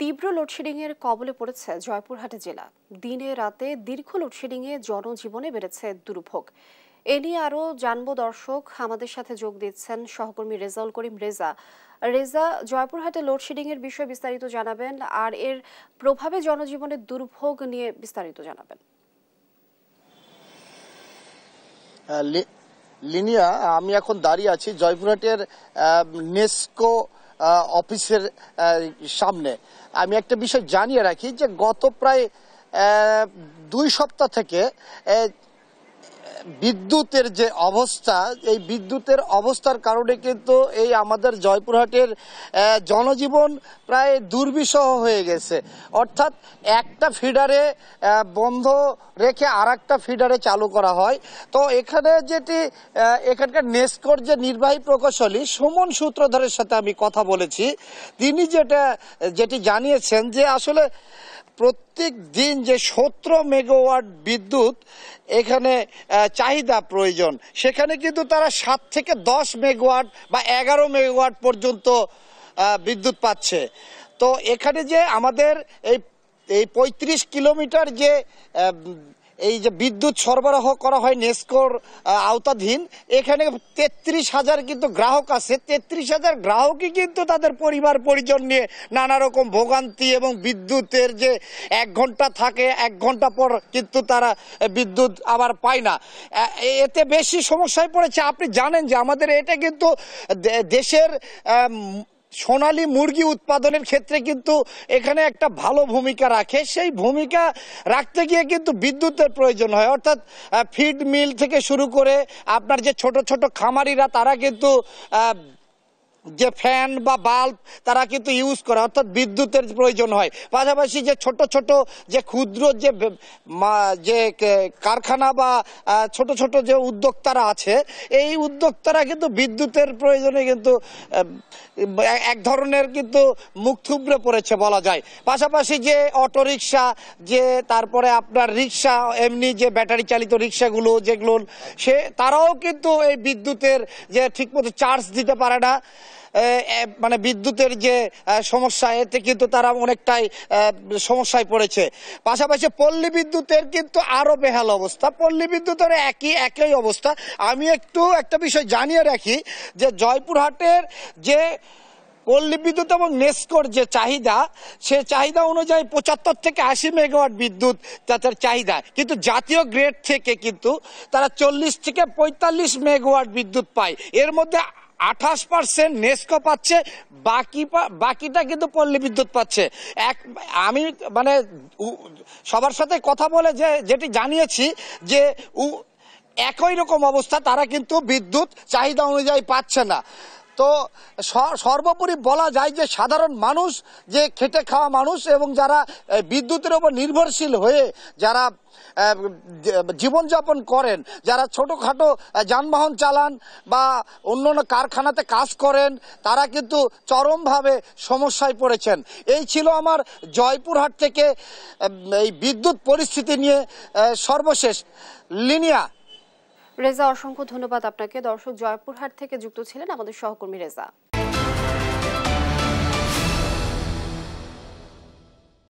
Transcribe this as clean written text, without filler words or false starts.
তীব্র লোডশেডিংয়ের কবলে পড়েছে জয়পুরহাট জেলা। দিনে রাতে দীর্ঘ লোডশেডিংয়ে জনজীবনে বেড়েছে দুর্ভোগ। এ নিয়ে আরও জানবো দর্শক। আমাদের সাথে যোগ দিচ্ছেন সহকর্মী রেজাউল করিম রেজা। রেজা, জয়পুরহাটে লোডশেডিংয়ের বিষয়ে বিস্তারিত জানাবেন, আর এর প্রভাবে জনজীবনের দুর্ভোগ নিয়ে বিস্তারিত জানাবেন। লিনিয়া, আমি এখন দাঁড়িয়ে আছি জয়পুরহাটের নেস্কো অফিসের সামনে। আমি একটা বিষয় জানিয়ে রাখি যে গত প্রায় 2 সপ্তাহ থেকে বিদ্যুতের যে অবস্থা, এই বিদ্যুতের অবস্থার কারণে কিন্তু এই আমাদের জয়পুরহাটের জনজীবন প্রায় দুর্বিষহ হয়ে গেছে। অর্থাৎ একটা ফিডারে বন্ধ রেখে আর একটা ফিডারে চালু করা হয়। তো এখানে এখানকার নেস্কোর যে নির্বাহী প্রকৌশলী সুমন সূত্রধরের সাথে আমি কথা বলেছি। তিনি যেটি জানিয়েছেন যে আসলে প্রত্যেক দিন যে 17 মেগাওয়াট বিদ্যুৎ এখানে চাহিদা প্রয়োজন, সেখানে কিন্তু তারা 7 থেকে 10 মেগাওয়াট বা 11 মেগাওয়াট পর্যন্ত বিদ্যুৎ পাচ্ছে। তো এখানে যে আমাদের এই 35 কিলোমিটার এই যে বিদ্যুৎ সরবরাহ করা হয় নেস্কোর আওতাধীন, এখানে 33,000 কিন্তু গ্রাহক আছে। 33,000 গ্রাহকই কিন্তু তাদের পরিবার পরিজন নিয়ে নানা রকম ভোগান্তি, এবং বিদ্যুতের যে 1 ঘন্টা থাকে 1 ঘন্টা পর কিন্তু তারা বিদ্যুৎ আবার পায় না। এতে বেশি সমস্যায় পড়েছে। আপনি জানেন যে আমাদের এটা কিন্তু দেশের সোনালী মুরগি উৎপাদনের ক্ষেত্রে কিন্তু এখানে একটা ভালো ভূমিকা রাখে। সেই ভূমিকা রাখতে গিয়ে কিন্তু বিদ্যুতের প্রয়োজন হয়। অর্থাৎ ফিড মিল থেকে শুরু করে আপনার যে ছোট ছোট খামারিরা, তারা কিন্তু যে ফ্যান বা বাল্ব তারা কিন্তু ইউজ করে, অর্থাৎ বিদ্যুতের প্রয়োজন হয়। পাশাপাশি যে ছোট ছোট যে ক্ষুদ্র যে কারখানা বা ছোট ছোট যে উদ্যোক্তারা আছে, এই উদ্যোক্তারা কিন্তু বিদ্যুতের প্রয়োজনে কিন্তু এক ধরনের কিন্তু মুখ থুবড়ে পড়েছে বলা যায়। পাশাপাশি যে অটোরিকশা, তারপরে আপনার রিক্সা, এমনি যে ব্যাটারি চালিত রিক্সাগুলো যেগুলো, তারাও কিন্তু এই বিদ্যুতের যে ঠিকমতো চার্জ দিতে পারে না। মানে বিদ্যুতের যে সমস্যা, এতে কিন্তু তারা অনেকটাই সমস্যায় পড়েছে। পাশাপাশি পল্লী বিদ্যুতের কিন্তু আরো বেহাল অবস্থা। পল্লী বিদ্যুতের একই অবস্থা। আমি একটা বিষয় জানিয়ে রাখি যে জয়পুরহাটের যে পল্লী বিদ্যুৎ এবং নেস্কোর যে চাহিদা, সে চাহিদা অনুযায়ী 75 থেকে 80 মেগাওয়াট বিদ্যুৎ তাদের চাহিদা, কিন্তু জাতীয় গ্রেড থেকে কিন্তু তারা 40 থেকে 45 মেগাওয়াট বিদ্যুৎ পায়। এর মধ্যে 28% নেস্কো পাচ্ছে, বাকিটা কিন্তু পল্লী বিদ্যুৎ পাচ্ছে। আমি মানে সবার সাথে কথা বলে যেটি জানিয়েছি যে একই রকম অবস্থা, তারা কিন্তু বিদ্যুৎ চাহিদা অনুযায়ী পাচ্ছে না। তো সর্বোপরি বলা যায় যে সাধারণ মানুষ, যে খেটে খাওয়া মানুষ এবং যারা বিদ্যুতের উপর নির্ভরশীল হয়ে যারা জীবনযাপন করেন, যারা ছোটোখাটো যানবাহন চালান বা অন্যান্য কারখানাতে কাজ করেন, তারা কিন্তু চরমভাবে সমস্যায় পড়েছেন। এই ছিল আমার জয়পুরহাট থেকে এই বিদ্যুৎ পরিস্থিতি নিয়ে সর্বশেষ। লিনিয়া। রেজা, অসংখ্য ধন্যবাদ আপনাকে। দর্শক, জয়পুরহাট থেকে যুক্ত ছিলেন আমাদের সহকর্মী রেজা।